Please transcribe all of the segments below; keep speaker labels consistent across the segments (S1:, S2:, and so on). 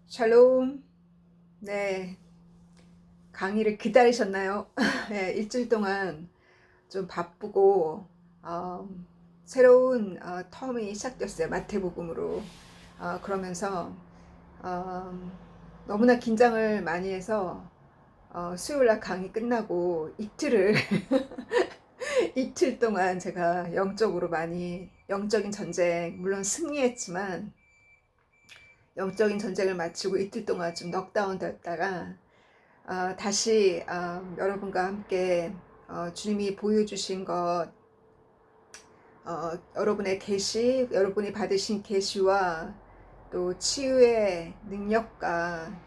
S1: 샬롬. 네, 강의를 기다리셨나요? 네, 일주일 동안 좀 바쁘고 어, 새로운 텀이 시작됐어요. 마태복음으로. 그러면서 어, 너무나 긴장을 많이 해서 수요일날 강의 끝나고 이틀을 이틀 동안 제가 영적으로 많이 영적인 전쟁, 물론 승리했지만 영적인 전쟁을 마치고 이틀 동안 좀 넉다운 되었다가 다시 여러분과 함께 주님이 보여주신 것, 여러분의 계시, 여러분이 받으신 계시와 또 치유의 능력과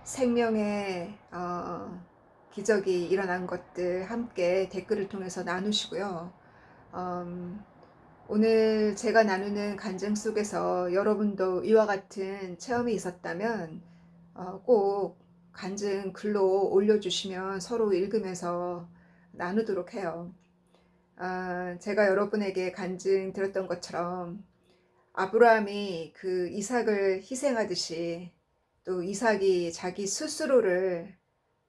S1: 생명의 기적이 일어난 것들 함께 댓글을 통해서 나누시고요. 음, 오늘 제가 나누는 간증 속에서 여러분도 이와 같은 체험이 있었다면 꼭 간증 글로 올려주시면 서로 읽으면서 나누도록 해요. 제가 여러분에게 간증 드렸던 것처럼 아브라함이 그 이삭을 희생하듯이 또 이삭이 자기 스스로를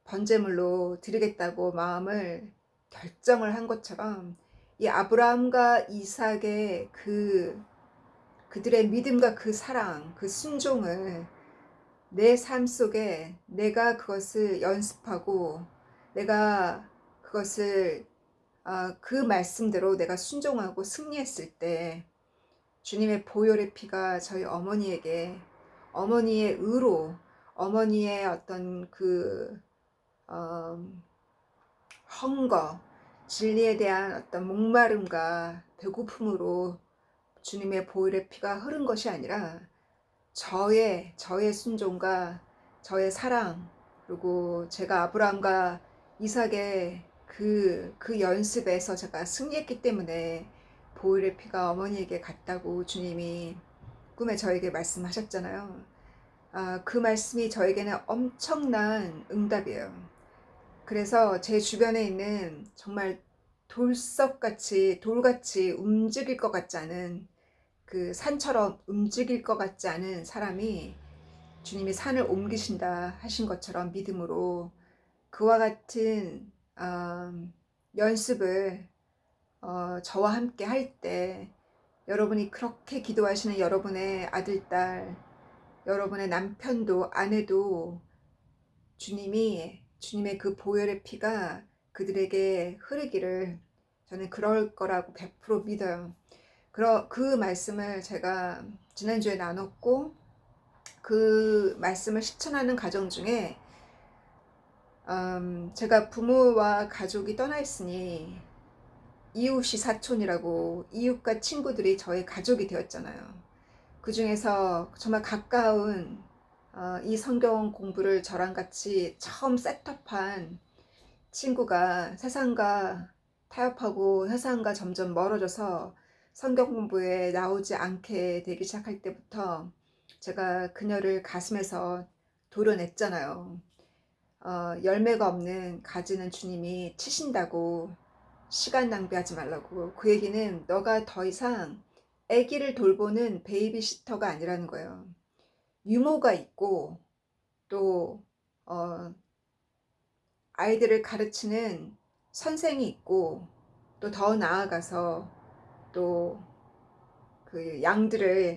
S1: 번제물로 드리겠다고 마음을 결정을 한 것처럼 이 아브라함과 이삭의 그들의 믿음과 그 사랑, 그 순종을 내 삶 속에 내가 그것을 연습하고 내가 그것을 그 말씀대로 내가 순종하고 승리했을 때 주님의 보혈의 피가 저희 어머니에게 어머니의 의로 어머니의 어떤 그 어, 헝거 진리에 대한 어떤 목마름과 배고픔으로 주님의 보혈의 피가 흐른 것이 아니라 저의 순종과 저의 사랑 그리고 제가 아브라함과 이삭의 그 연습에서 제가 승리했기 때문에 보혈의 피가 어머니에게 갔다고 주님이 꿈에 저에게 말씀하셨잖아요. 그 말씀이 저에게는 엄청난 응답이에요. 그래서 제 주변에 있는 정말 돌같이 움직일 것 같지 않은 그 산처럼 움직일 것 같지 않은 사람이 주님이 산을 옮기신다 하신 것처럼 믿음으로 그와 같은 연습을 저와 함께 할 때 여러분이 그렇게 기도하시는 여러분의 아들, 딸, 여러분의 남편도 아내도 주님의 그 보혈의 피가 그들에게 흐르기를 저는 그럴 거라고 100% 믿어요. 그 말씀을 제가 지난주에 나눴고 그 말씀을 실천하는 과정 중에 제가 부모와 가족이 떠나 있으니 이웃이 사촌이라고 이웃과 친구들이 저의 가족이 되었잖아요. 그 중에서 정말 가까운 이 성경 공부를 저랑 같이 처음 셋업한 친구가 세상과 타협하고 세상과 점점 멀어져서 성경 공부에 나오지 않게 되기 시작할 때부터 제가 그녀를 가슴에서 도려냈잖아요. 열매가 없는 가지는 주님이 치신다고 시간 낭비하지 말라고. 그 얘기는 너가 더 이상 아기를 돌보는 베이비시터가 아니라는 거예요. 유모가 있고 또 아이들을 가르치는 선생이 있고 또 더 나아가서 또 그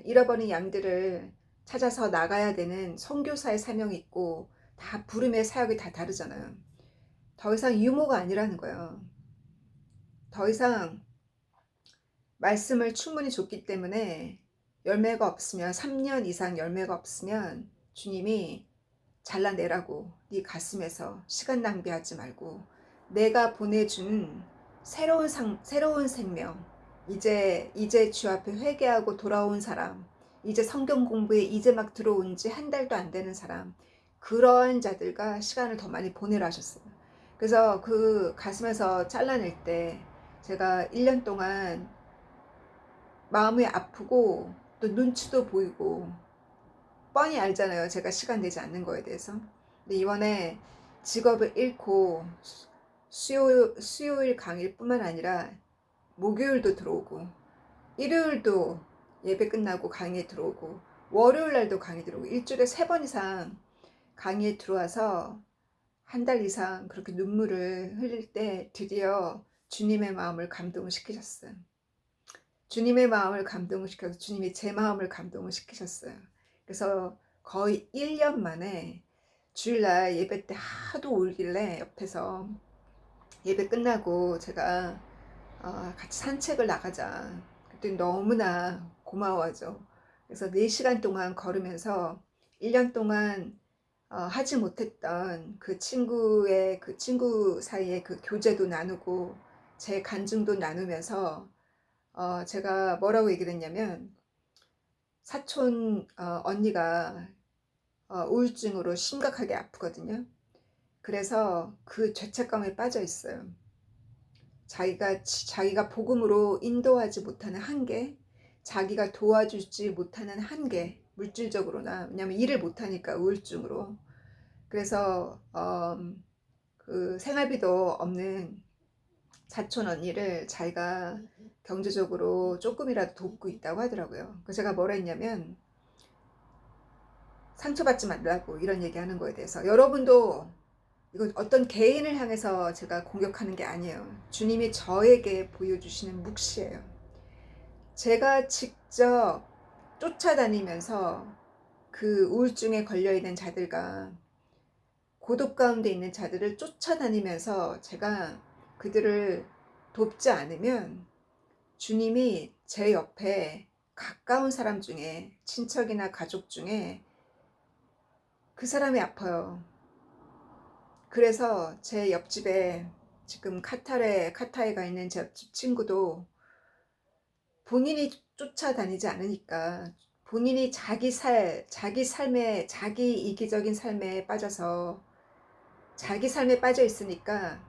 S1: 잃어버린 양들을 찾아서 나가야 되는 선교사의 사명이 있고 다 부름의 사역이 다 다르잖아요. 더 이상 유모가 아니라는 거예요. 더 이상 말씀을 충분히 줬기 때문에 열매가 없으면 3년 이상 열매가 없으면 주님이 잘라내라고 네 가슴에서 시간 낭비하지 말고 내가 보내준 새로운 생명 이제 주 앞에 회개하고 돌아온 사람 이제 성경 공부에 이제 막 들어온 지 한 달도 안 되는 사람 그러한 자들과 시간을 더 많이 보내라 하셨어요. 그래서 그 가슴에서 잘라낼 때 제가 1년 동안 마음이 아프고 또 눈치도 보이고 뻔히 알잖아요. 제가 시간 내지 않는 거에 대해서. 근데 이번에 직업을 잃고 수요일 강의뿐만 아니라 목요일도 들어오고 일요일도 예배 끝나고 강의에 들어오고 월요일 날도 강의 들어오고 일주일에 3번 이상 강의에 들어와서 한 달 이상 그렇게 눈물을 흘릴 때 드디어 주님의 마음을 감동을 시키셨어요. 주님의 마음을 감동을 시켜서 주님이 제 마음을 감동을 시키셨어요. 그래서 거의 1년 만에 주일날 예배 때 하도 울길래 옆에서 예배 끝나고 제가 같이 산책을 나가자. 그랬더니 너무나 고마워하죠. 그래서 4시간 동안 걸으면서 1년 동안 하지 못했던 그 친구 사이에 그 교제도 나누고 제 간증도 나누면서 제가 뭐라고 얘기를 했냐면 사촌 언니가 우울증으로 심각하게 아프거든요. 그래서 그 죄책감에 빠져 있어요. 자기가 복음으로 인도하지 못하는 한계, 자기가 도와주지 못하는 한계, 물질적으로나, 왜냐면 일을 못하니까 우울증으로. 그래서 그 생활비도 없는 사촌 언니를 자기가 경제적으로 조금이라도 돕고 있다고 하더라고요. 그래서 제가 뭐라 했냐면 상처받지 말라고 이런 얘기하는 거에 대해서 여러분도 이건 어떤 개인을 향해서 제가 공격하는 게 아니에요. 주님이 저에게 보여주시는 묵시예요. 제가 직접 쫓아다니면서 그 우울증에 걸려있는 자들과 고독 가운데 있는 자들을 쫓아다니면서 제가 그들을 돕지 않으면 주님이 제 옆에 가까운 사람 중에 친척이나 가족 중에 그 사람이 아파요. 그래서 제 옆집에 지금 카타르에 가 있는 제 옆집 친구도 본인이 쫓아다니지 않으니까 본인이 자기 삶에 자기 이기적인 삶에 빠져서 자기 삶에 빠져 있으니까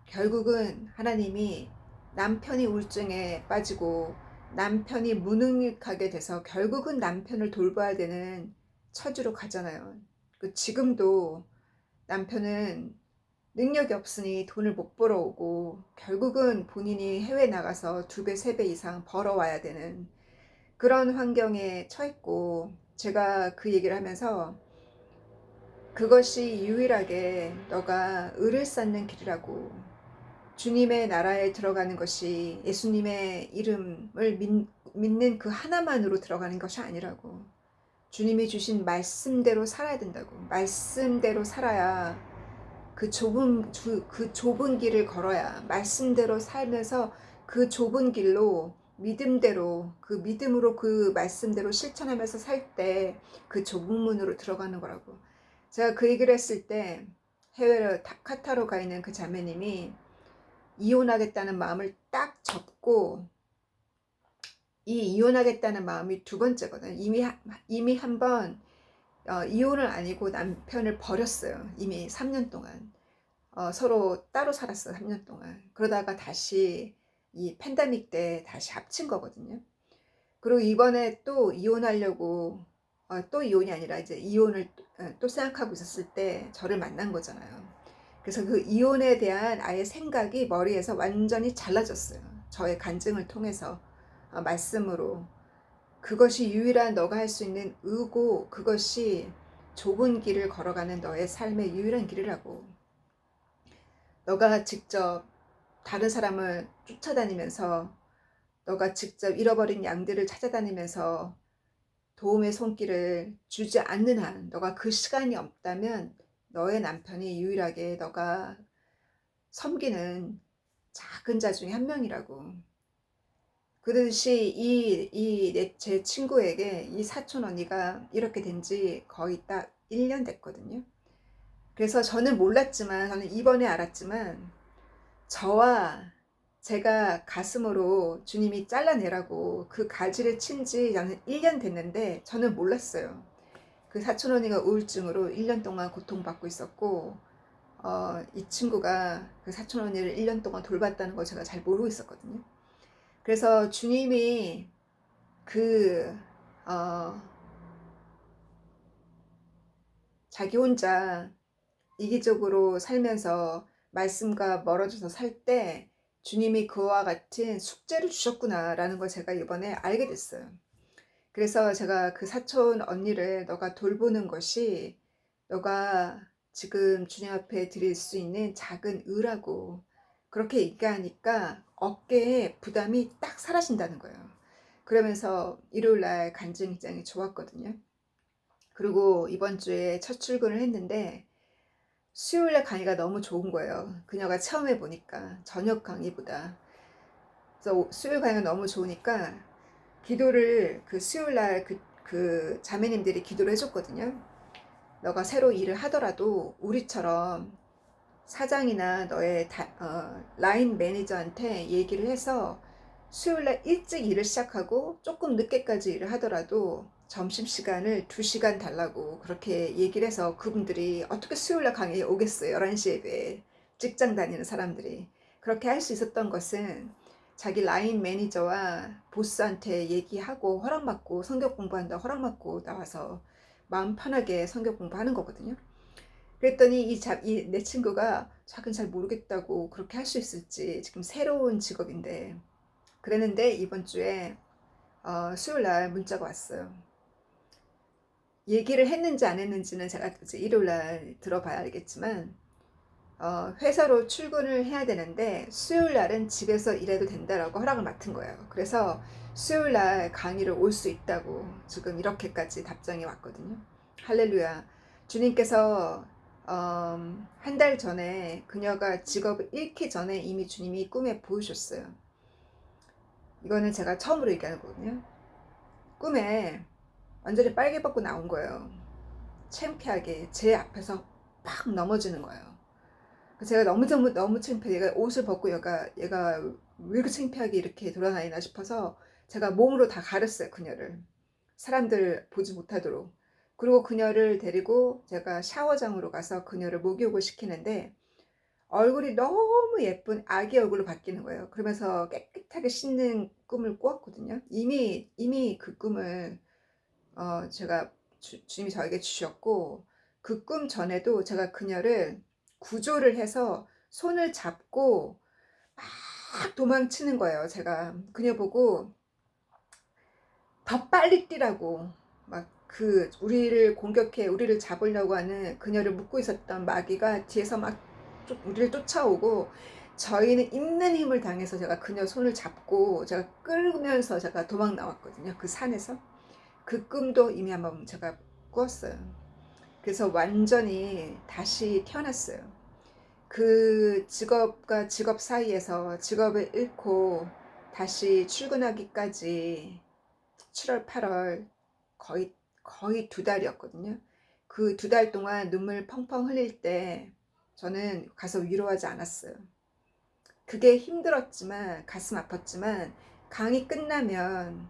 S1: 결국은 하나님이 남편이 우울증에 빠지고 남편이 무능력하게 돼서 결국은 남편을 돌봐야 되는 처지로 가잖아요. 지금도 남편은 능력이 없으니 돈을 못 벌어오고 결국은 본인이 해외 나가서 2배, 3배 이상 벌어와야 되는 그런 환경에 처했고, 제가 그 얘기를 하면서 그것이 유일하게 너가 의를 쌓는 길이라고, 주님의 나라에 들어가는 것이 예수님의 이름을 믿는 그 하나만으로 들어가는 것이 아니라고, 주님이 주신 말씀대로 살아야 된다고. 말씀대로 살아야 그 좁은 길을 걸어야, 말씀대로 살면서 그 좁은 길로 믿음대로, 그 믿음으로 그 말씀대로 실천하면서 살 때 그 좁은 문으로 들어가는 거라고. 제가 그 얘기를 했을 때 해외로 카타르 가 있는 그 자매님이 이혼하겠다는 마음을 딱 접고, 이 이혼하겠다는 마음이 2번째거든. 이미 한번 이혼을 아니고 남편을 버렸어요. 이미 3년 동안. 서로 따로 살았어요. 3년 동안. 그러다가 다시 이 팬데믹 때 다시 합친 거거든요. 그리고 이번에 또 이혼하려고, 또 이혼이 아니라 이제 이혼을 또 생각하고 있었을 때 저를 만난 거잖아요. 그래서 그 이혼에 대한 아예 생각이 머리에서 완전히 잘라졌어요. 저의 간증을 통해서, 말씀으로. 그것이 유일한 너가 할 수 있는 의고, 그것이 좁은 길을 걸어가는 너의 삶의 유일한 길이라고. 너가 직접 다른 사람을 쫓아다니면서, 너가 직접 잃어버린 양들을 찾아다니면서 도움의 손길을 주지 않는 한, 너가 그 시간이 없다면 너의 남편이 유일하게 너가 섬기는 작은 자 중에 한 명이라고. 그러듯이 제 친구에게 이 사촌 언니가 이렇게 된 지 거의 딱 1년 됐거든요. 그래서 저는 이번에 알았지만, 저와 제가 가슴으로 주님이 잘라내라고 그 가지를 친 지 나는 1년 됐는데 저는 몰랐어요. 그 사촌 언니가 우울증으로 1년 동안 고통받고 있었고, 이 친구가 그 사촌 언니를 1년 동안 돌봤다는 걸 제가 잘 모르고 있었거든요. 그래서 주님이 그 자기 혼자 이기적으로 살면서 말씀과 멀어져서 살 때 주님이 그와 같은 숙제를 주셨구나라는 걸 제가 이번에 알게 됐어요. 그래서 제가 그 사촌 언니를 "너가 돌보는 것이 너가 지금 주님 앞에 드릴 수 있는 작은 의라고." 그렇게 얘기하니까 어깨에 부담이 딱 사라진다는 거예요. 그러면서 일요일 날 간증이 굉장히 좋았거든요. 그리고 이번 주에 첫 출근을 했는데 수요일 날 강의가 너무 좋은 거예요. 그녀가 체험해 보니까 저녁 강의보다. 그래서 수요일 강의가 너무 좋으니까 기도를 그 수요일 날 그 자매님들이 기도를 해줬거든요. 너가 새로 일을 하더라도 우리처럼 사장이나 너의 라인 매니저한테 얘기를 해서 수요일날 일찍 일을 시작하고 조금 늦게까지 일을 하더라도 점심시간을 2시간 달라고 그렇게 얘기를 해서 그분들이 어떻게 수요일날 강의에 오겠어요. 11시에 왜 직장 다니는 사람들이. 그렇게 할 수 있었던 것은 자기 라인 매니저와 보스한테 얘기하고 허락받고 성경 공부한다 허락받고 나와서 마음 편하게 성경 공부하는 거거든요. 그랬더니 내 친구가 자기는 잘 모르겠다고 그렇게 할 수 있을지 지금 새로운 직업인데 그랬는데 이번 주에 수요일 날 문자가 왔어요. 얘기를 했는지 안 했는지는 제가 이제 일요일 날 들어봐야 알겠지만 회사로 출근을 해야 되는데 수요일 날은 집에서 일해도 된다라고 허락을 맡은 거예요. 그래서 수요일 날 강의를 올 수 있다고 지금 이렇게까지 답장이 왔거든요. 할렐루야. 주님께서 한 달 전에 그녀가 직업을 잃기 전에 이미 주님이 꿈에 보여주셨어요. 이거는 제가 처음으로 얘기하는 거거든요. 꿈에 완전히 빨개 벗고 나온 거예요. 창피하게 제 앞에서 팍 넘어지는 거예요. 제가 너무 창피해. 얘가 옷을 벗고 얘가 왜 이렇게 창피하게 이렇게 돌아다니나 싶어서 제가 몸으로 다 가렸어요, 그녀를. 사람들 보지 못하도록. 그리고 그녀를 데리고 제가 샤워장으로 가서 그녀를 목욕을 시키는데 얼굴이 너무 예쁜 아기 얼굴로 바뀌는 거예요. 그러면서 깨끗하게 씻는 꿈을 꾸었거든요. 이미 그 꿈을 제가 주님이 저에게 주셨고 그 꿈 전에도 제가 그녀를 구조를 해서 손을 잡고 막 도망치는 거예요. 제가 그녀 보고 더 빨리 뛰라고 막 우리를 공격해 우리를 잡으려고 하는 그녀를 묶고 있었던 마귀가 뒤에서 막 우리를 쫓아오고 저희는 있는 힘을 당해서 제가 그녀 손을 잡고 제가 끌면서 제가 도망 나왔거든요. 그 산에서. 그 꿈도 이미 한번 제가 꾸었어요. 그래서 완전히 다시 태어났어요. 그 직업과 직업 사이에서 직업을 잃고 다시 출근하기까지 7월, 8월 거의 2달이었거든요. 그 2달 동안 눈물 펑펑 흘릴 때 저는 가서 위로하지 않았어요. 그게 힘들었지만 가슴 아팠지만 강의 끝나면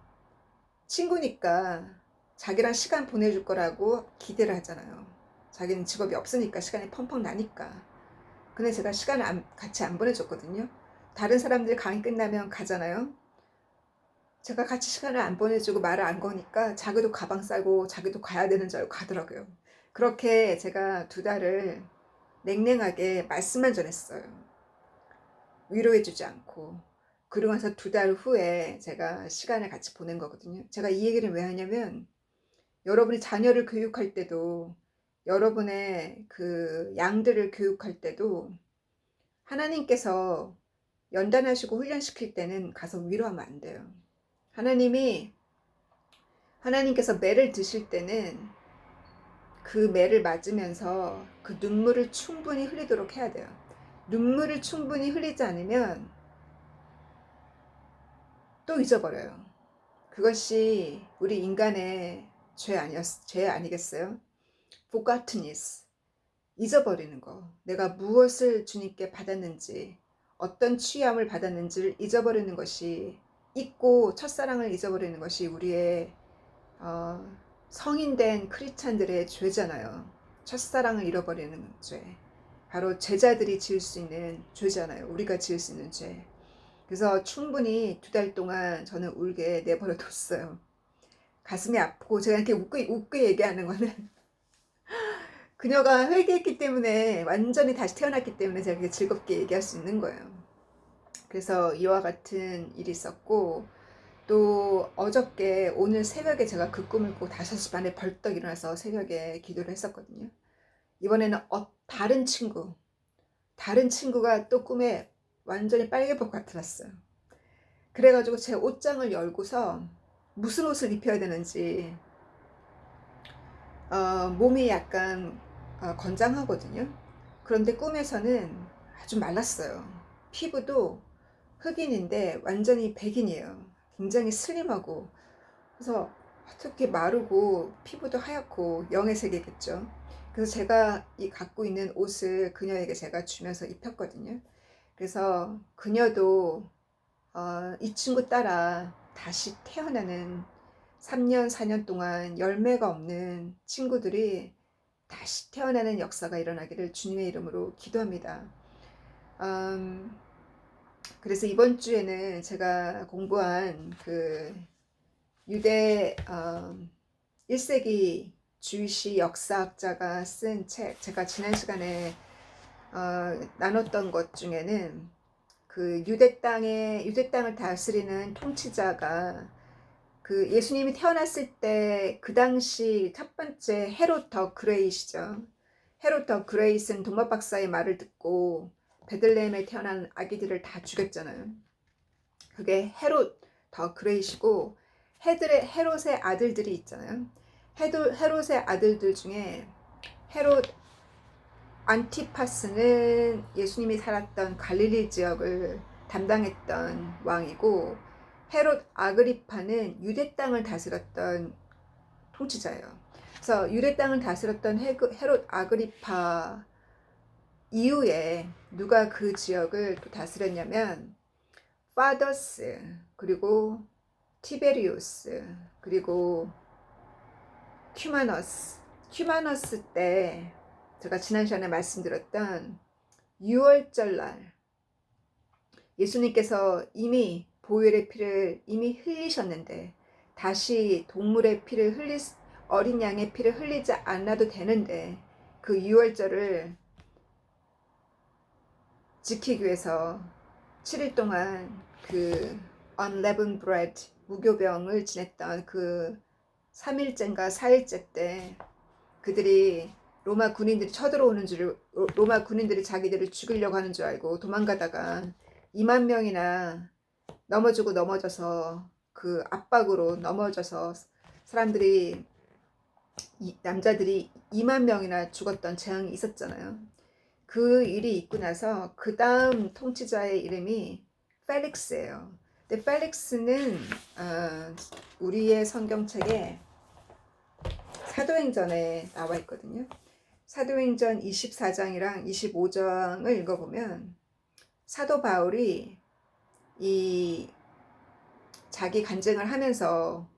S1: 친구니까 자기랑 시간 보내줄 거라고 기대를 하잖아요. 자기는 직업이 없으니까 시간이 펑펑 나니까. 근데 제가 시간을 같이 안 보내줬거든요. 다른 사람들이 강의 끝나면 가잖아요. 제가 같이 시간을 안 보내주고 말을 안 거니까 자기도 가방 싸고 자기도 가야 되는 줄 알고 가더라고요. 그렇게 제가 2달을 냉랭하게 말씀만 전했어요. 위로해주지 않고. 그러고 나서 2달 후에 제가 시간을 같이 보낸 거거든요. 제가 이 얘기를 왜 하냐면 여러분이 자녀를 교육할 때도 여러분의 그 양들을 교육할 때도 하나님께서 연단하시고 훈련시킬 때는 가서 위로하면 안 돼요. 하나님께서 매를 드실 때는 그 매를 맞으면서 그 눈물을 충분히 흘리도록 해야 돼요. 눈물을 충분히 흘리지 않으면 또 잊어버려요. 그것이 우리 인간의 죄 아니겠어요? forgottenness. 잊어버리는 거. 내가 무엇을 주님께 받았는지, 어떤 취함을 받았는지를 잊어버리는 것이, 잊고 첫사랑을 잊어버리는 것이 우리의 성인된 크리스찬들의 죄잖아요. 첫사랑을 잃어버리는 죄. 바로 제자들이 지을 수 있는 죄잖아요. 우리가 지을 수 있는 죄. 그래서 충분히 2달 동안 저는 울게 내버려 뒀어요. 가슴이 아프고 제가 이렇게 웃게 얘기하는 거는 그녀가 회개했기 때문에 완전히 다시 태어났기 때문에 제가 이렇게 즐겁게 얘기할 수 있는 거예요. 그래서 이와 같은 일이 있었고 또 어저께 오늘 새벽에 제가 그 꿈을 꾸고 5시 반에 벌떡 일어나서 새벽에 기도를 했었거든요. 이번에는 다른 친구가 또 꿈에 완전히 빨개보고 나타났어요. 그래가지고 제 옷장을 열고서 무슨 옷을 입혀야 되는지 몸이 약간 건장하거든요. 그런데 꿈에서는 아주 말랐어요. 피부도 흑인인데 완전히 백인이에요. 굉장히 슬림하고. 그래서 어떻게 마르고 피부도 하얗고 영의 세계겠죠. 그래서 제가 이 갖고 있는 옷을 그녀에게 제가 주면서 입혔거든요. 그래서 그녀도 이 친구 따라 다시 태어나는 3년, 4년 동안 열매가 없는 친구들이 다시 태어나는 역사가 일어나기를 주님의 이름으로 기도합니다. 그래서 이번 주에는 제가 공부한 그 유대 1세기 주이시 역사학자가 쓴 책, 제가 지난 시간에 나눴던 것 중에는 그 유대 땅을 다스리는 통치자가 그 예수님이 태어났을 때 그 당시 첫 번째 헤롯 더 그레이시죠. 헤롯 더 그레이스는 동막 박사의 말을 듣고 베들레헴에 태어난 아기들을 다 죽였잖아요. 그게 헤롯 더 그레이시고 헤롯의 아들들이 있잖아요. 헤롯의 아들들 중에 헤롯 안티파스는 예수님이 살았던 갈릴리 지역을 담당했던 왕이고, 헤롯 아그리파는 유대 땅을 다스렸던 통치자예요. 그래서 유대 땅을 다스렸던 헤롯 아그리파 이후에 누가 그 지역을 또 다스렸냐면 파더스, 그리고 티베리우스, 그리고 큐마너스 때 제가 지난 시간에 말씀드렸던 6월절날 예수님께서 이미 보혈의 피를 이미 흘리셨는데 다시 동물의 피를 어린 양의 피를 흘리지 않아도 되는데 그 6월절을 지키기 위해서 7일 동안 그 unleavened bread 무교병을 지냈던 그 3일째인가 4일째 때 그들이 로마 군인들이 쳐들어오는 줄, 로마 군인들이 자기들을 죽이려고 하는 줄 알고 도망가다가 2만 명이나 넘어져서 그 압박으로 넘어져서 사람들이 남자들이 2만 명이나 죽었던 재앙이 있었잖아요. 그 일이 있고 나서 그 다음 통치자의 이름이 펠릭스예요. 근데 펠릭스는 우리의 성경책에 사도행전에 나와 있거든요. 사도행전 24장이랑 25장을 읽어보면 사도 바울이 이 자기 간증을 하면서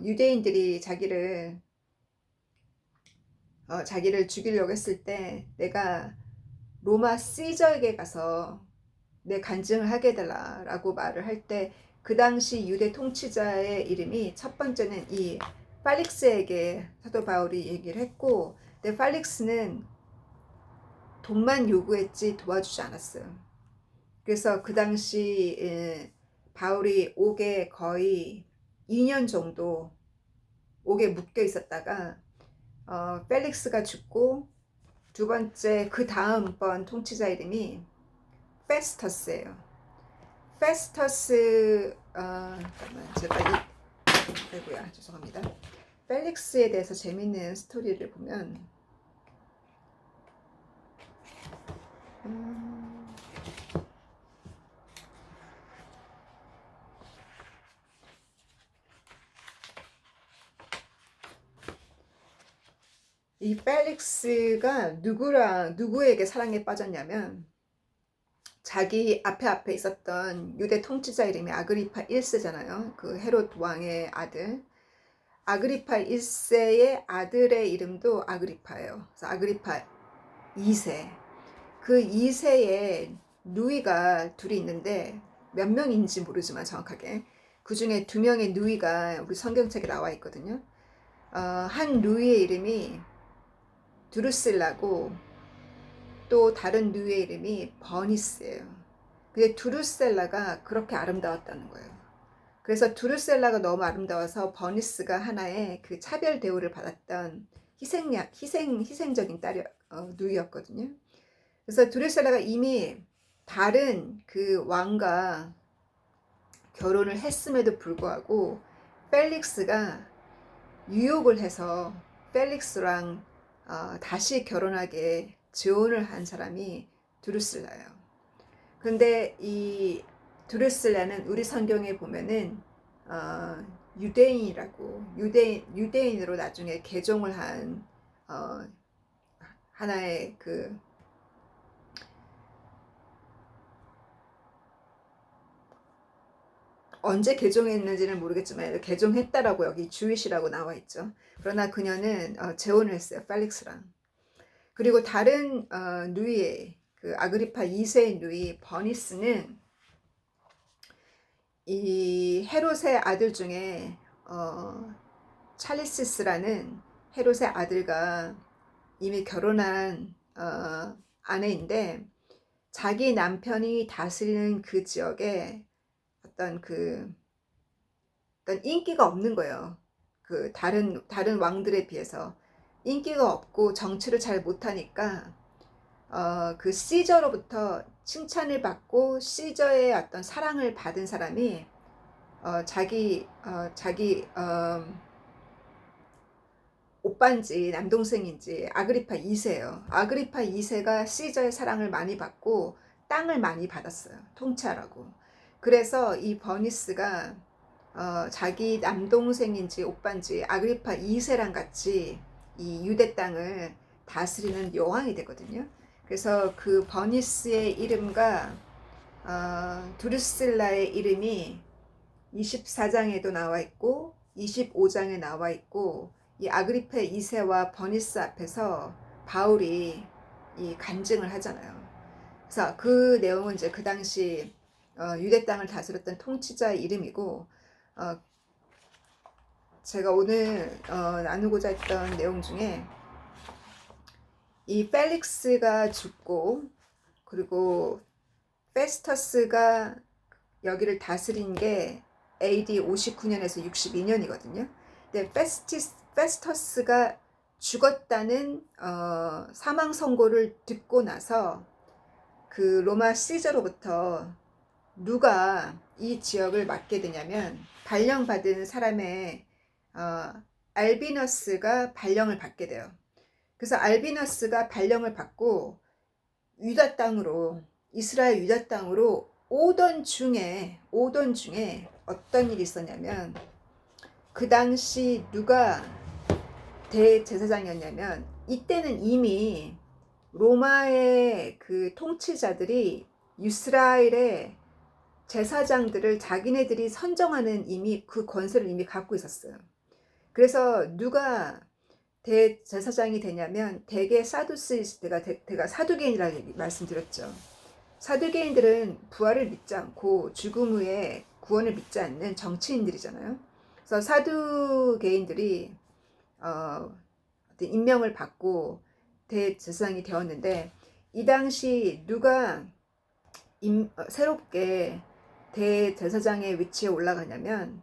S1: 유대인들이 자기를 죽이려고 했을 때 내가 로마 시저에게 가서 내 간증을 하게 해달라 라고 말을 할 때 그 당시 유대 통치자의 이름이 첫 번째는 이 팔릭스에게 사도 바울이 얘기를 했고, 근데 팔릭스는 돈만 요구했지 도와주지 않았어요. 그래서 그 당시 바울이 옥에 거의 2년 정도 옥에 묶여 있었다가 펠릭스가 죽고 두 번째 그 다음번 통치자 이름이 페스터스예요. 페스터스 잠깐만 제가 아이고야 죄송합니다. 펠릭스에 대해서 재밌는 스토리를 보면 이 펠릭스가 누구에게 사랑에 빠졌냐면 자기 앞에 있었던 유대 통치자 이름이 아그리파 1세잖아요. 그 헤롯 왕의 아들. 아그리파 1세의 아들의 이름도 아그리파예요. 그래서 아그리파 2세. 그 2세에 누이가 둘이 있는데 몇 명인지 모르지만 정확하게 그 중에 2명의 누이가 우리 성경책에 나와 있거든요. 한 누이의 이름이 두루셀라고 또 다른 누이의 이름이 버니스예요. 근데 두루셀라가 그렇게 아름다웠다는 거예요. 그래서 드루셀라가 너무 아름다워서 버니스가 하나의 그 차별 대우를 받았던 희생적인 딸이 누이였거든요. 그래서 드루셀라가 이미 다른 그 왕과 결혼을 했음에도 불구하고 펠릭스가 유혹을 해서 펠릭스랑 다시 결혼하게 지원을 한 사람이 드루슬라예요. 근데 이 드루슬라는 우리 성경에 보면은 유대인이라고 유대인으로 나중에 개종을 한 하나의 그 언제 개종했는지는 모르겠지만 개종했다라고 여기 주윗이라고 나와 있죠. 그러나 그녀는 재혼을 했어요. 펠릭스랑. 그리고 다른 누이의 그 아그리파 2세의 누이 버니스는 이 헤롯의 아들 중에 찰리시스라는 헤롯의 아들과 이미 결혼한 아내인데 자기 남편이 다스리는 그 지역에 어떤 인기가 없는 거예요. 그 다른 왕들에 비해서 인기가 없고 정치를 잘 못하니까 그 시저로부터 칭찬을 받고 시저의 어떤 사랑을 받은 사람이 자기 오빠인지 남동생인지 아그리파 2세예요. 아그리파 2세가 시저의 사랑을 많이 받고 땅을 많이 받았어요. 통치하라고. 그래서 이 버니스가 자기 남동생인지 오빠인지 아그리파 2세랑 같이 이 유대 땅을 다스리는 여왕이 되거든요. 그래서 그 버니스의 이름과 두루슬라의 이름이 24장에도 나와 있고 25장에 나와 있고 이 아그리파 2세와 버니스 앞에서 바울이 이 간증을 하잖아요. 그래서 그 내용은 이제 그 당시 유대 땅을 다스렸던 통치자의 이름이고 제가 오늘 나누고자 했던 내용 중에 이 펠릭스가 죽고 그리고 페스터스가 여기를 다스린 게 AD 59년에서 62년이거든요. 근데 페스터스가 죽었다는 사망 선고를 듣고 나서 그 로마 시저로부터 누가 이 지역을 맡게 되냐면 발령받은 사람의 알비너스가 발령을 받게 돼요. 그래서 알비너스가 발령을 받고 유다 땅으로 이스라엘 유다 땅으로 오던 중에 어떤 일이 있었냐면 그 당시 누가 대제사장이었냐면 이때는 이미 로마의 그 통치자들이 이스라엘의 제사장들을 자기네들이 선정하는 이미 그 권세를 이미 갖고 있었어요. 그래서 누가 대제사장이 되냐면 대개 제가 사두개인이라고 말씀드렸죠. 사두개인들은 부활을 믿지 않고 죽음 후에 구원을 믿지 않는 정치인들이잖아요. 그래서 사두개인들이 임명을 받고 대제사장이 되었는데 이 당시 누가 새롭게 대제사장의 위치에 올라가냐면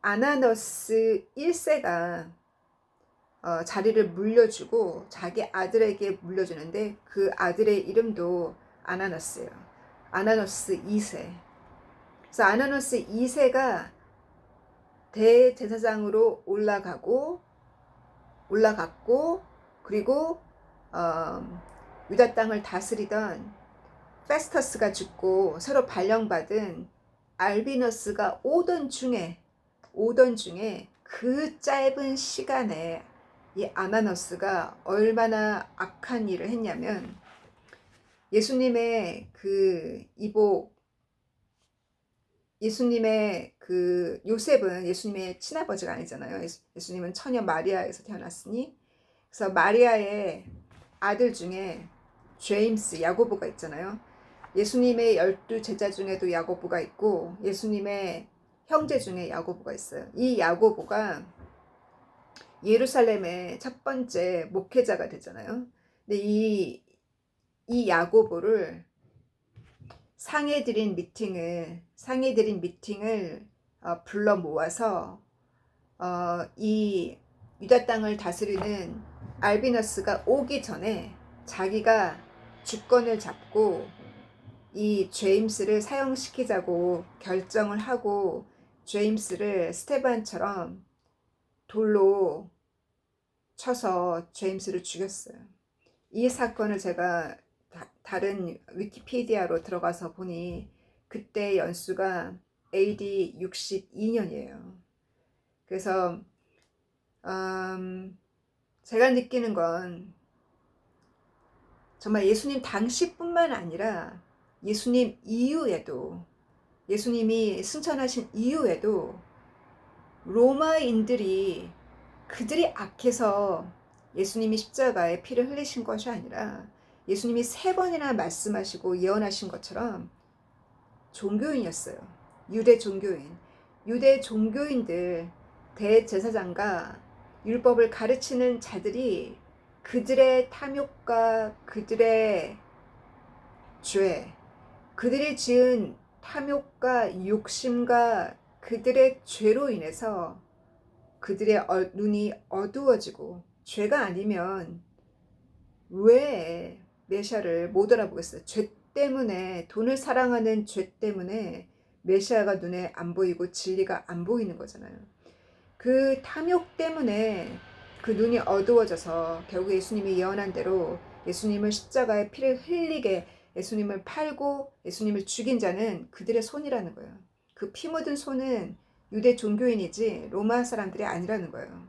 S1: 아나너스 1세가 자리를 물려주고 자기 아들에게 물려주는데 그 아들의 이름도 아나너스예요. 아나너스 2세. 그래서 아나너스 2세가 대제사장으로 올라갔고 그리고 유다 땅을 다스리던 페스터스가 죽고 새로 발령받은 알비너스가 오던 중에 그 짧은 시간에 이 아나너스가 얼마나 악한 일을 했냐면 예수님의 그 이복 예수님의 그 요셉은 예수님의 친아버지가 아니잖아요. 예수님은 처녀 마리아에서 태어났으니 그래서 마리아의 아들 중에 제임스 야고보가 있잖아요. 예수님의 12제자 중에도 야고보가 있고 예수님의 형제 중에 야고보가 있어요. 이 야고보가 예루살렘의 첫 번째 목회자가 되잖아요. 근데 이 야고보를 상해드린 미팅을 불러 모아서 이 유다 땅을 다스리는 알비너스가 오기 전에 자기가 주권을 잡고 이 제임스를 사형시키자고 결정을 하고 제임스를 스테반처럼 돌로 쳐서 제임스를 죽였어요. 이 사건을 제가 다른 위키피디아로 들어가서 보니 그때 연수가 AD 62년이에요. 그래서 제가 느끼는 건 정말 예수님 당시뿐만 아니라 예수님 이후에도, 예수님이 승천하신 이후에도 로마인들이 그들이 악해서 예수님이 십자가에 피를 흘리신 것이 아니라 예수님이 3번이나 말씀하시고 예언하신 것처럼 종교인이었어요. 유대 종교인. 유대 종교인들, 대제사장과 율법을 가르치는 자들이 그들의 탐욕과 그들의 죄, 그들이 지은 탐욕과 욕심과 그들의 죄로 인해서 그들의 눈이 어두워지고, 죄가 아니면 왜 메시아를 못 알아보겠어요? 죄 때문에, 돈을 사랑하는 죄 때문에 메시아가 눈에 안 보이고 진리가 안 보이는 거잖아요. 그 탐욕 때문에 그 눈이 어두워져서 결국 예수님이 예언한 대로 예수님을 십자가에 피를 흘리게, 예수님을 팔고 예수님을 죽인 자는 그들의 손이라는 거예요. 그 피 묻은 손은 유대 종교인이지 로마 사람들이 아니라는 거예요.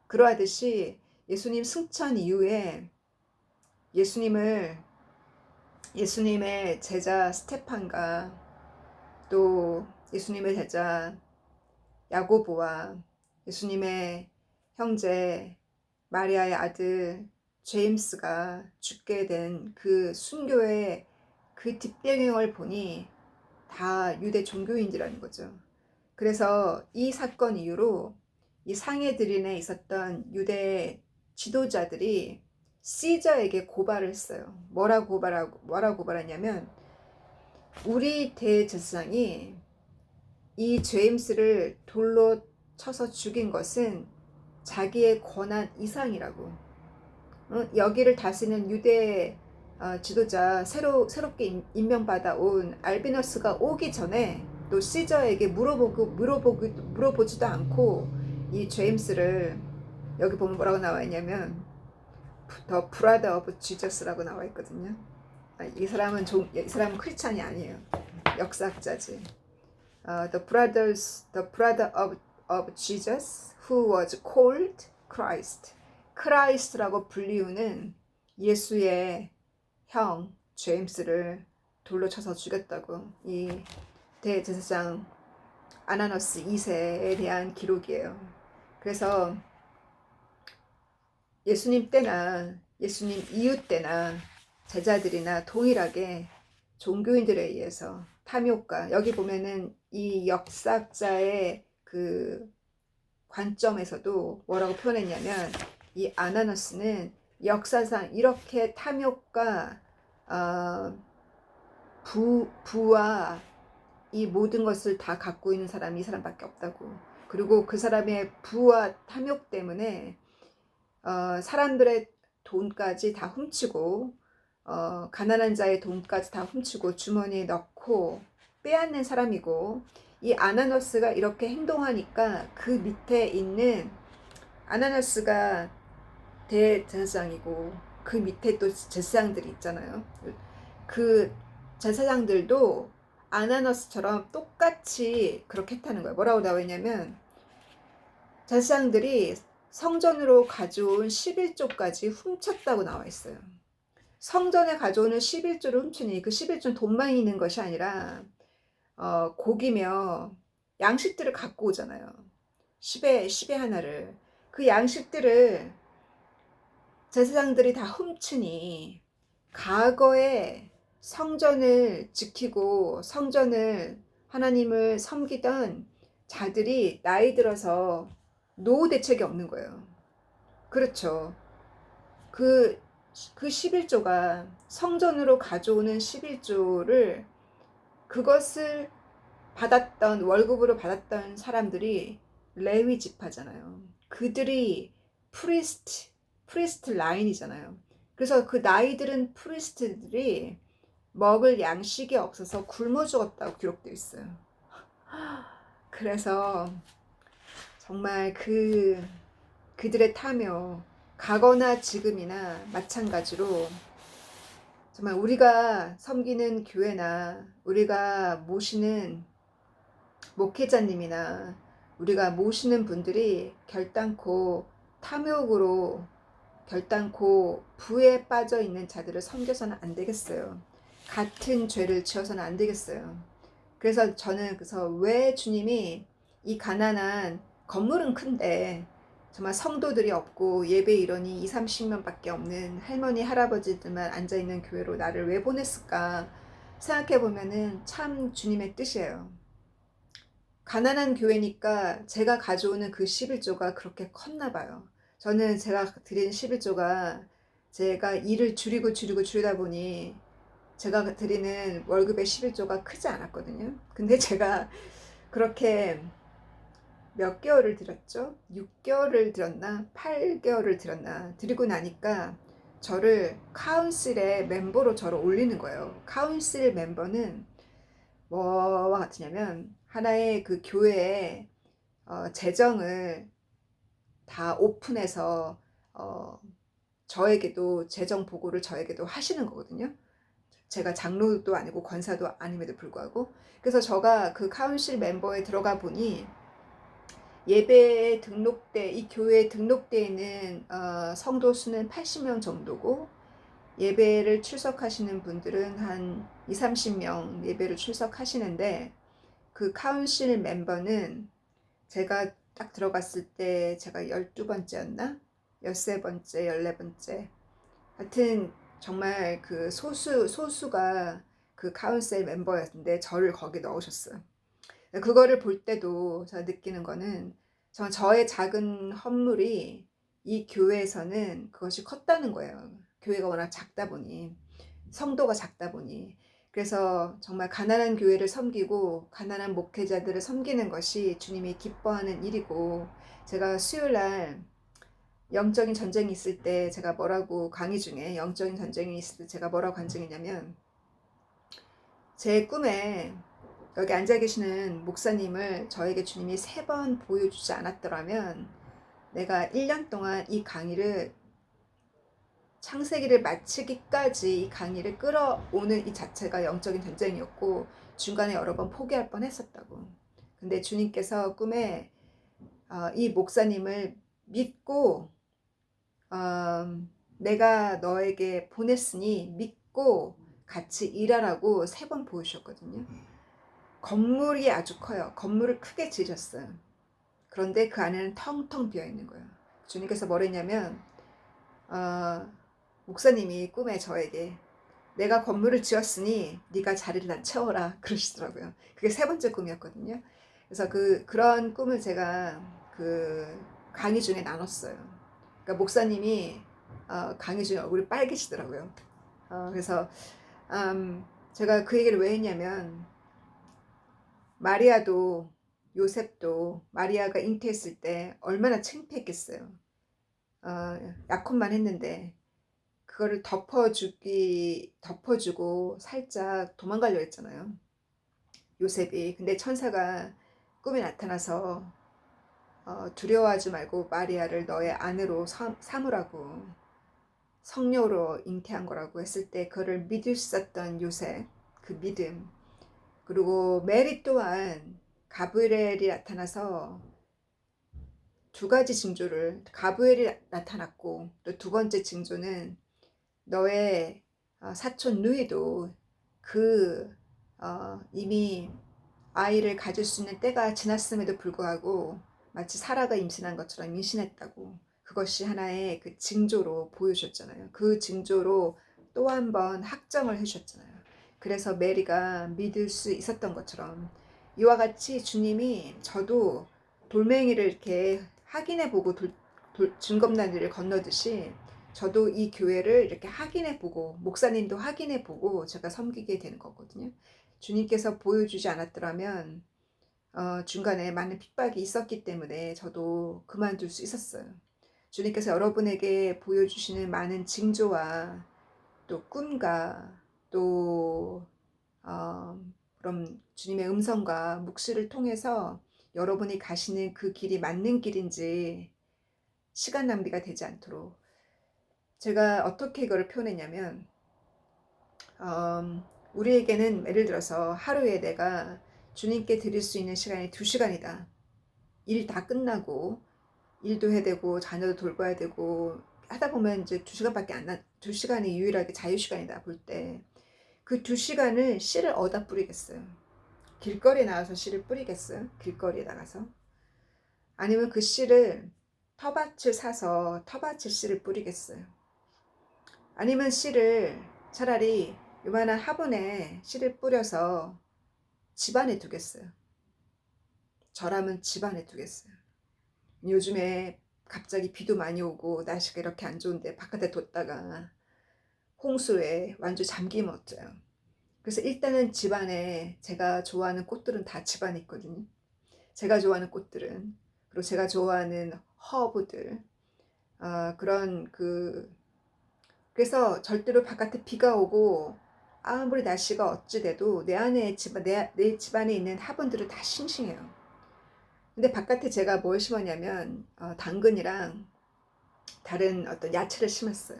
S1: 그러하듯이 예수님 승천 이후에 예수님의 제자 스테판과 또 예수님의 제자 야고보와 예수님의 형제 마리아의 아들 제임스가 죽게 된 그 순교의 그 뒷배경을 보니 다 유대 종교인들이라는 거죠. 그래서 이 사건 이후로 이 상헤드린에 있었던 유대 지도자들이 시저에게 고발을 했어요. 뭐라고 고발하냐면, 우리 대제사장이 이 제임스를 돌로 쳐서 죽인 것은 자기의 권한 이상이라고. 여기를 다스리는 유대 지도자, 새롭게 임명받아 온 알비너스가 오기 전에 또 시저에게 물어보지도 않고 이 제임스를, 여기 보면 뭐라고 나와 있냐면 The Brother of Jesus라고 나와 있거든요. 이 사람은 크리스찬이 아니에요. 역사학자지. The brother of Jesus who was called Christ. 크라이스트라고 불리우는 예수의 형 제임스를 돌로 쳐서 죽였다고, 이 대제사장 아나너스 2세에 대한 기록이에요. 그래서 예수님 때나 예수님 이후 때나 제자들이나 동일하게 종교인들에 의해서 탐욕과, 여기 보면은 이 역사학자의 그 관점에서도 뭐라고 표현했냐면, 이 아나너스는 역사상 이렇게 탐욕과 부와 이 모든 것을 다 갖고 있는 사람이 이 사람밖에 없다고. 그리고 그 사람의 부와 탐욕 때문에 사람들의 돈까지 다 훔치고, 가난한 자의 돈까지 다 훔치고 주머니에 넣고 빼앗는 사람이고, 이 아나너스가 이렇게 행동하니까 그 밑에 있는, 아나너스가 대제사장이고 그 밑에 또 제사장들이 있잖아요. 그 제사장들도 아나너스처럼 똑같이 그렇게 했다는 거예요. 뭐라고 나와 있냐면, 제사장들이 성전으로 가져온 11조까지 훔쳤다고 나와 있어요. 성전에 가져오는 11조를 훔치니 그 11조는 돈만 있는 것이 아니라 고기며 양식들을 갖고 오잖아요. 10의 하나를. 그 양식들을 제사장들이 다 훔치니 과거에 성전을 지키고 성전을, 하나님을 섬기던 자들이 나이 들어서 노후 대책이 없는 거예요. 그렇죠. 그 11조가 성전으로 가져오는 11조를, 그것을 받았던 월급으로 받았던 사람들이 레위 지파잖아요. 그들이 프리스트 라인이잖아요. 그래서 그 나이들은 프리스트들이 먹을 양식이 없어서 굶어 죽었다고 기록되어 있어요. 그래서 정말 그들의 탐욕, 과거나 지금이나 마찬가지로 정말 우리가 섬기는 교회나 우리가 모시는 목회자님이나 우리가 모시는 분들이 결단코 탐욕으로 결단코 부에 빠져 있는 자들을 섬겨서는 안 되겠어요. 같은 죄를 지어서는 안 되겠어요. 그래서 저는 왜 주님이 이 가난한 건물은 큰데 정말 성도들이 없고 예배 인원이 20-30명밖에 없는 할머니 할아버지들만 앉아있는 교회로 나를 왜 보냈을까 생각해 보면은 참 주님의 뜻이에요. 가난한 교회니까 제가 가져오는 그 11조가 그렇게 컸나 봐요. 저는 제가 드린 11조가 제가 일을 줄이다 보니 제가 드리는 월급의 11조가 크지 않았거든요. 근데 제가 그렇게 몇 개월을 드렸죠? 6개월을 드렸나? 8개월을 드렸나? 드리고 나니까 저를 카운슬의 멤버로 저를 올리는 거예요. 카운슬 멤버는 뭐와 같으냐면 하나의 그 교회의 재정을 다 오픈해서 저에게도 재정 보고를 저에게도 하시는 거거든요. 제가 장로도 아니고 권사도 아님에도 불구하고. 그래서 제가 그 카운실 멤버에 들어가 보니 예배에 이 교회에 등록되어 있는 성도 수는 80명 정도고 예배를 출석하시는 분들은 한 20-30명 예배를 출석하시는데 그 카운실 멤버는 제가 딱 들어갔을 때 제가 12번째였나? 13번째, 14번째. 하여튼 정말 그 소수가 그 카운셀 멤버였는데 저를 거기 넣으셨어요. 그거를 볼 때도 제가 느끼는 거는 저의 작은 헌물이 이 교회에서는 그것이 컸다는 거예요. 교회가 워낙 작다 보니, 성도가 작다 보니. 그래서 정말 가난한 교회를 섬기고 가난한 목회자들을 섬기는 것이 주님이 기뻐하는 일이고, 제가 수요일날 영적인 전쟁이 있을 때 제가 뭐라고 강의 중에 영적인 전쟁이 있을 때 제가 뭐라고 간증했냐면, 제 꿈에 여기 앉아 계시는 목사님을 저에게 주님이 3번 보여주지 않았더라면 내가 1년 동안 이 강의를 창세기를 마치기까지 이 강의를 끌어오는 이 자체가 영적인 전쟁이었고 중간에 여러 번 포기할 뻔했었다고. 근데 주님께서 꿈에 이 목사님을 믿고 내가 너에게 보냈으니 믿고 같이 일하라고 3번 보여주셨거든요. 건물이 아주 커요. 건물을 크게 지으셨어요. 그런데 그 안에는 텅텅 비어 있는 거예요. 주님께서 뭐랬냐면 목사님이 꿈에 저에게 내가 건물을 지었으니 네가 자리를 다 채워라 그러시더라고요. 그게 3번째 꿈이었거든요. 그래서 그런 꿈을 제가 그 강의 중에 나눴어요. 그러니까 목사님이 강의 중에 얼굴이 빨개지더라고요. 그래서 제가 그 얘기를 왜 했냐면 마리아도 요셉도 마리아가 잉태했을 때 얼마나 창피했겠어요. 약혼만 했는데 그거를 덮어주고 살짝 도망가려고 했잖아요. 요셉이. 근데 천사가 꿈에 나타나서 두려워하지 말고 마리아를 너의 아내로 삼으라고 성녀로 잉태한 거라고 했을 때 그거를 믿을 수 있었던 요셉, 그 믿음. 그리고 메리 또한 가브리엘이 나타나서 2가지 징조를, 가브리엘이 나타났고 또 2번째 징조는 너의 사촌 누이도 이미 아이를 가질 수 있는 때가 지났음에도 불구하고 마치 사라가 임신한 것처럼 임신했다고. 그것이 하나의 그 징조로 보여주셨잖아요. 그 징조로 또 한 번 확정을 해주셨잖아요. 그래서 메리가 믿을 수 있었던 것처럼 이와 같이 주님이 저도 돌멩이를 이렇게 확인해보고 증검다리를 건너듯이 저도 이 교회를 이렇게 확인해보고 목사님도 확인해보고 제가 섬기게 되는 거거든요. 주님께서 보여주지 않았더라면 중간에 많은 핍박이 있었기 때문에 저도 그만둘 수 있었어요. 주님께서 여러분에게 보여주시는 많은 징조와 또 꿈과 또 그럼 주님의 음성과 묵시를 통해서 여러분이 가시는 그 길이 맞는 길인지 시간 낭비가 되지 않도록 제가 어떻게 이거를 표현했냐면 우리에게는 예를 들어서 하루에 내가 주님께 드릴 수 있는 시간이 2시간이다. 일 다 끝나고 일도 해야 되고 자녀도 돌봐야 되고 하다 보면 이제 2시간밖에 안 나, 2시간이 유일하게 자유시간이다 볼 때 그 2시간을 씨를 어디다 뿌리겠어요? 길거리에 나가서 씨를 뿌리겠어요? 길거리에 나가서? 아니면 그 씨를 텃밭을 사서 텃밭에 씨를 뿌리겠어요? 아니면 씨를 차라리 요만한 화분에 씨를 뿌려서 집안에 두겠어요? 저라면 집안에 두겠어요. 요즘에 갑자기 비도 많이 오고 날씨가 이렇게 안 좋은데 바깥에 뒀다가 홍수에 완전 잠기면 어쩌요. 그래서 일단은 집안에 제가 좋아하는 꽃들은 다 집안에 있거든요. 제가 좋아하는 꽃들은, 그리고 제가 좋아하는 허브들, 그런 그래서 절대로 바깥에 비가 오고 아무리 날씨가 어찌 돼도 내 안에 내 집안에 있는 화분들은 다 싱싱해요. 근데 바깥에 제가 뭘 심었냐면 당근이랑 다른 어떤 야채를 심었어요.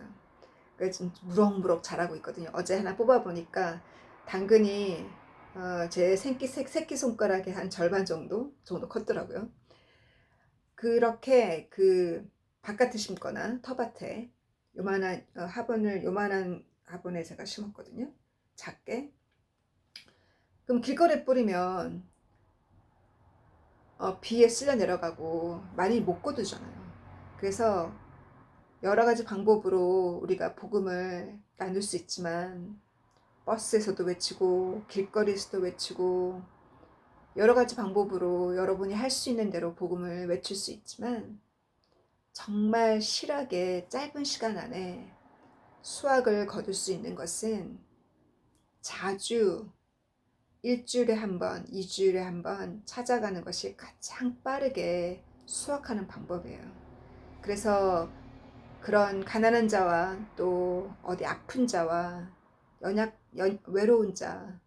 S1: 그래서 좀 무럭무럭 자라고 있거든요. 어제 하나 뽑아보니까 당근이 제 새끼손가락의 한 절반 정도 컸더라고요. 그렇게 바깥에 심거나 텃밭에 요만한 요만한 화분에 제가 심었거든요. 작게. 그럼 길거리에 뿌리면 비에 쓸려 내려가고 많이 못 거두잖아요. 그래서 여러 가지 방법으로 우리가 복음을 나눌 수 있지만 버스에서도 외치고 길거리에서도 외치고 여러 가지 방법으로 여러분이 할 수 있는 대로 복음을 외칠 수 있지만 정말 실하게 짧은 시간 안에 수확을 거둘 수 있는 것은 자주 일주일에 한 번, 2주일에 한 번 찾아가는 것이 가장 빠르게 수확하는 방법이에요. 그래서 그런 가난한 자와 또 어디 아픈 자와 외로운 자,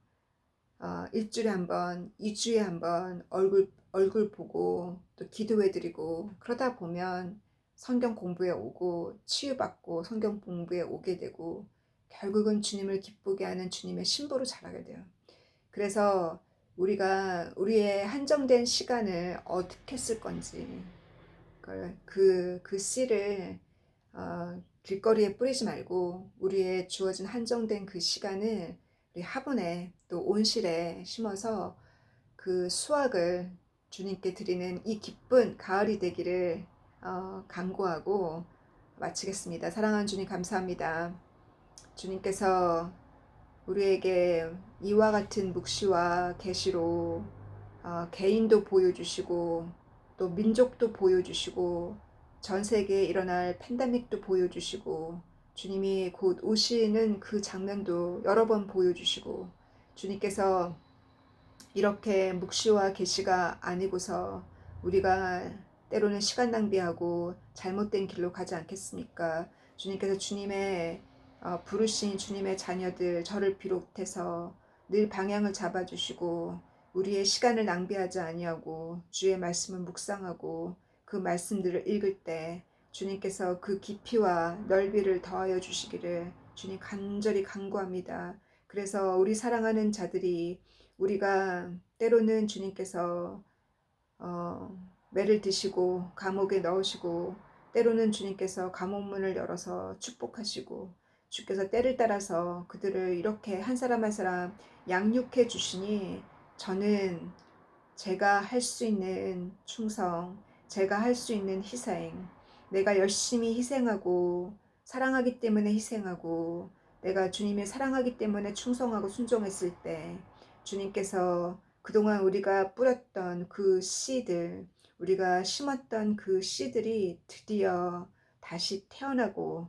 S1: 일주일에 한 번, 2주에 한 번 얼굴 보고 또 기도해드리고 그러다 보면 성경 공부에 오고 치유받고 성경 공부에 오게 되고 결국은 주님을 기쁘게 하는 주님의 신부로 자라게 돼요. 그래서 우리가 우리의 한정된 시간을 어떻게 쓸 건지 그 씨를 길거리에 뿌리지 말고 우리의 주어진 한정된 그 시간을 우리 화분에 또 온실에 심어서 그 수확을 주님께 드리는 이 기쁜 가을이 되기를 간구하고 마치겠습니다. 사랑하는 주님 감사합니다. 주님께서 우리에게 이와 같은 묵시와 계시로 개인도 보여주시고 또 민족도 보여주시고 전 세계에 일어날 팬데믹도 보여주시고 주님이 곧 오시는 그 장면도 여러 번 보여주시고 주님께서 이렇게 묵시와 계시가 아니고서 우리가 때로는 시간 낭비하고 잘못된 길로 가지 않겠습니까? 주님께서 주님의 부르신 주님의 자녀들 저를 비롯해서 늘 방향을 잡아주시고 우리의 시간을 낭비하지 아니하고 주의 말씀을 묵상하고 그 말씀들을 읽을 때 주님께서 그 깊이와 넓이를 더하여 주시기를 주님 간절히 간구합니다. 그래서 우리 사랑하는 자들이 우리가 때로는 주님께서 매를 드시고 감옥에 넣으시고 때로는 주님께서 감옥문을 열어서 축복하시고 주께서 때를 따라서 그들을 이렇게 한 사람 한 사람 양육해 주시니 저는 제가 할 수 있는 충성, 제가 할 수 있는 희생, 내가 열심히 희생하고 사랑하기 때문에 희생하고 내가 주님을 사랑하기 때문에 충성하고 순종했을 때 주님께서 그동안 우리가 뿌렸던 그 씨들, 우리가 심었던 그 씨들이 드디어 다시 태어나고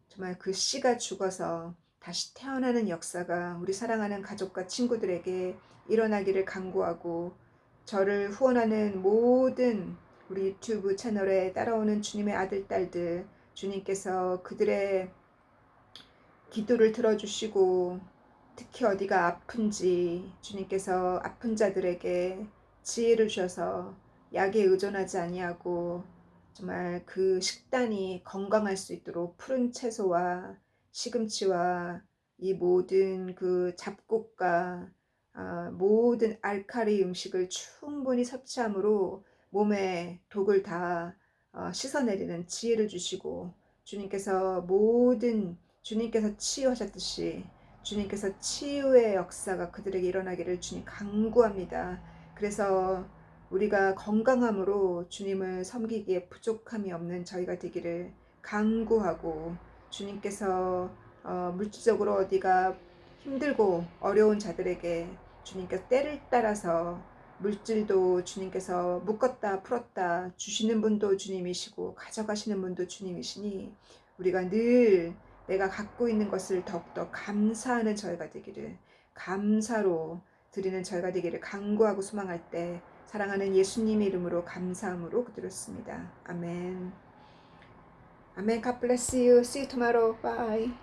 S1: 정말 그 씨가 죽어서 다시 태어나는 역사가 우리 사랑하는 가족과 친구들에게 일어나기를 간구하고, 저를 후원하는 모든 우리 유튜브 채널에 따라오는 주님의 아들, 딸들, 주님께서 그들의 기도를 들어주시고, 특히 어디가 아픈지 주님께서 아픈 자들에게 지혜를 주셔서 약에 의존하지 아니하고 정말 그 식단이 건강할 수 있도록 푸른 채소와 시금치와 이 모든 그 잡곡과 모든 알칼리 음식을 충분히 섭취함으로 몸에 독을 다 씻어내리는 지혜를 주시고, 주님께서 치유하셨듯이 주님께서 치유의 역사가 그들에게 일어나기를 주님 간구합니다. 그래서 우리가 건강함으로 주님을 섬기기에 부족함이 없는 저희가 되기를 간구하고, 주님께서 물질적으로 어디가 힘들고 어려운 자들에게 주님께서 때를 따라서 물질도 주님께서 묶었다 풀었다 주시는 분도 주님이시고 가져가시는 분도 주님이시니, 우리가 늘 내가 갖고 있는 것을 더욱더 감사하는 저희가 되기를, 감사로 드리는 저희가 되기를 간구하고 소망할 때 사랑하는 예수님의 이름으로 감사함으로 기도했습니다. 아멘. 아멘. God bless you. See you tomorrow. Bye.